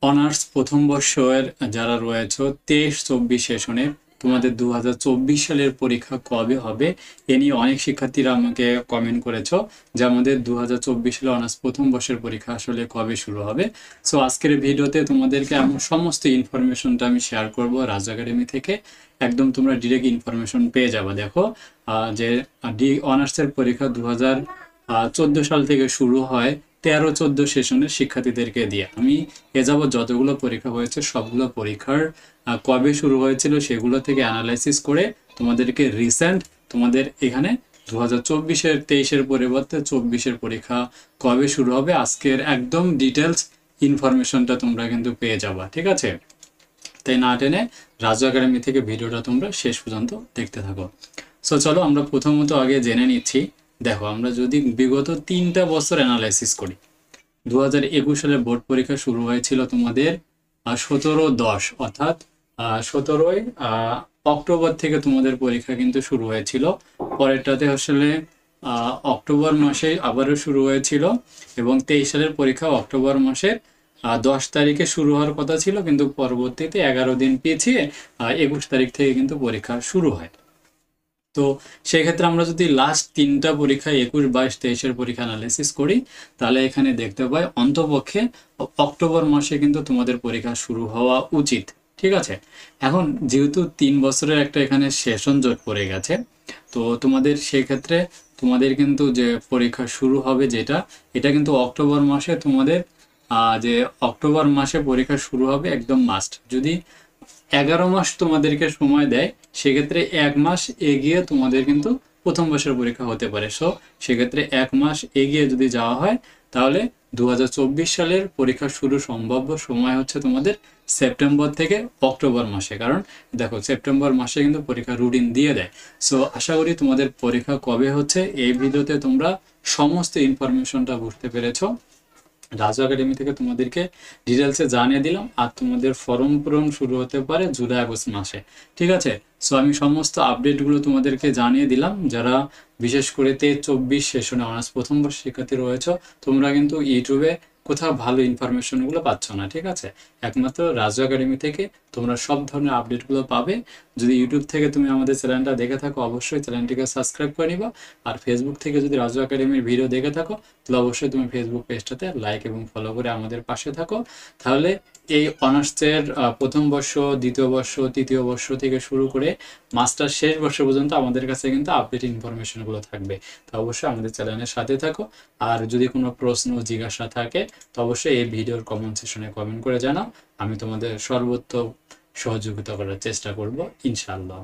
Honours প্রথম বর্ষের যারা রয়েছে 23-24 সেশনে তোমাদের 2024 সালের পরীক্ষা কবে হবে এ নিয়ে অনেক শিক্ষার্থীরা আমাকে কমেন্ট করেছো যে আমাদের 2024 সালে অনার্স প্রথম বর্ষের পরীক্ষা আসলে কবে শুরু হবে। সো আজকের ভিডিওতে তোমাদেরকে এমন সমস্ত ইনফরমেশনটা আমি শেয়ার করব রাজ একাডেমি থেকে। একদম তোমরা ডিরেক্ট ইনফরমেশন পেয়ে যাবে। দেখো যে অনার্সের পরীক্ষা 2014 সাল থেকে শুরু হয় 13-14 সেশনের শিক্ষার্থীদেরকে দিয়ে। আমি এ যাবৎ যতগুলো পরীক্ষা হয়েছে সবগুলো পরীক্ষার কবে শুরু হয়েছিল সেগুলো থেকে অ্যানালাইসিস করে তোমাদেরকে রিসেন্ট তোমাদের এখানে 2024-এর 23-এর পরিবর্তে 24-এর পরীক্ষা কবে শুরু হবে আজকের একদম ডিটেলস ইনফরমেশনটা তোমরা কিন্তু পেয়ে যাবা, ঠিক আছে? তাই না টেনে রাজু একাডেমি থেকে ভিডিওটা তোমরা শেষ পর্যন্ত দেখতে থাকো। সো চলো আমরা প্রথমত আগে জেনে নিচ্ছি। দেখো আমরা যদি বিগত 3টা বছর অ্যানালাইসিস করি, 2021 সালে বোর্ড পরীক্ষা শুরু হয়েছিল তোমাদের 17-10 অর্থাৎ 17ই অক্টোবর থেকে তোমাদের পরীক্ষা কিন্তু শুরু হয়েছিল। পরেরটাতে আসলে অক্টোবর মাসে আবারও শুরু হয়েছিল এবং 23 সালের পরীক্ষা অক্টোবর মাসের 10 তারিখে শুরু হওয়ার কথা ছিল, কিন্তু পরবর্তীতে 11 দিন পিছিয়ে 21 তারিখ থেকে কিন্তু পরীক্ষা শুরু হয়। তো সেই ক্ষেত্রে আমরা যদি লাস্ট 3টা পরীক্ষা 21, 22, 23-এর পরীক্ষা অ্যানালাইসিস করি তাহলে এখানে দেখতে পাই অন্তপক্ষে অক্টোবর মাসে কিন্তু তোমাদের পরীক্ষা শুরু হওয়া উচিত, ঠিক আছে? এখন যেহেতু 3 বছরের একটা এখানে সেশন জট পড়ে গেছে, তো তোমাদের সেই ক্ষেত্রে তোমাদের কিন্তু যে পরীক্ষা শুরু হবে এটা কিন্তু অক্টোবর মাসে তোমাদের যে অক্টোবর মাসে পরীক্ষা শুরু হবে একদম মাস্ট। যদি 11 মাস তোমাদেরকে সময় দেয় সেক্ষেত্রে 1 মাস এগিয়ে তোমাদের কিন্তু প্রথম বর্ষের পরীক্ষা হতে পারে। সো সেক্ষেত্রে 1 মাস এগিয়ে যদি যাওয়া হয় তাহলে 2024 সালের পরীক্ষা শুরু সম্ভাব্য সময় হচ্ছে তোমাদের সেপ্টেম্বর থেকে অক্টোবর মাসে, কারণ দেখো সেপ্টেম্বর মাসে কিন্তু পরীক্ষা রুটিন দিয়ে দেয়। সো আশা করি তোমাদের পরীক্ষা কবে হচ্ছে এই ভিডিওতে তোমরা সমস্ত ইনফরমেশনটা বুঝতে পেরেছো। রাজু একাডেমি থেকে তোমাদেরকে ডিটেলসে জানিয়ে দিলাম। আর তোমাদের ফর্ম পূরণ শুরু হতে পারে জুলাই আগস্ট মাসে, ঠিক আছে? সো আমি সমস্ত আপডেটগুলো তোমাদেরকে জানিয়ে দিলাম। যারা বিশেষ করে 23-24 সেশনে অনার্স প্রথম বর্ষ শিক্ষার্থী রয়েছে তোমরা কিন্তু ইউটিউবে কোথাও ভালো ইনফরমেশনগুলো পাচ্ছ না, ঠিক আছে? একমাত্র রাজু একাডেমি থেকে তোমরা সব ধরনের আপডেটগুলো পাবে। যদি ইউটিউব থেকে তুমি আমাদের চ্যানেলটা দেখে থাকো অবশ্যই চ্যানেলটিকে সাবস্ক্রাইব করে নিবা। আর ফেসবুক থেকে যদি রাজু একাডেমির ভিডিও দেখে থাকো তাহলে অবশ্যই তুমি ফেসবুক পেজটাতে লাইক এবং ফলো করে আমাদের পাশে থাকো। তাহলে এই অনার্সের প্রথম বর্ষ, দ্বিতীয় বর্ষ, তৃতীয় বর্ষ থেকে শুরু করে মাস্টার শেষ বর্ষ পর্যন্ত আমাদের কাছে কিন্তু আপডেট ইনফরমেশনগুলো থাকবে। তো অবশ্যই আমাদের চ্যানেলের সাথে থাকো। আর যদি কোনো প্রশ্ন জিজ্ঞাসা থাকে তো অবশ্যই এই ভিডিওর কমেন্ট সেকশনে কমেন্ট করে জানাও। আমি তোমাদের সর্বোচ্চ সহযোগিতা করার চেষ্টা করব ইনশাআল্লাহ।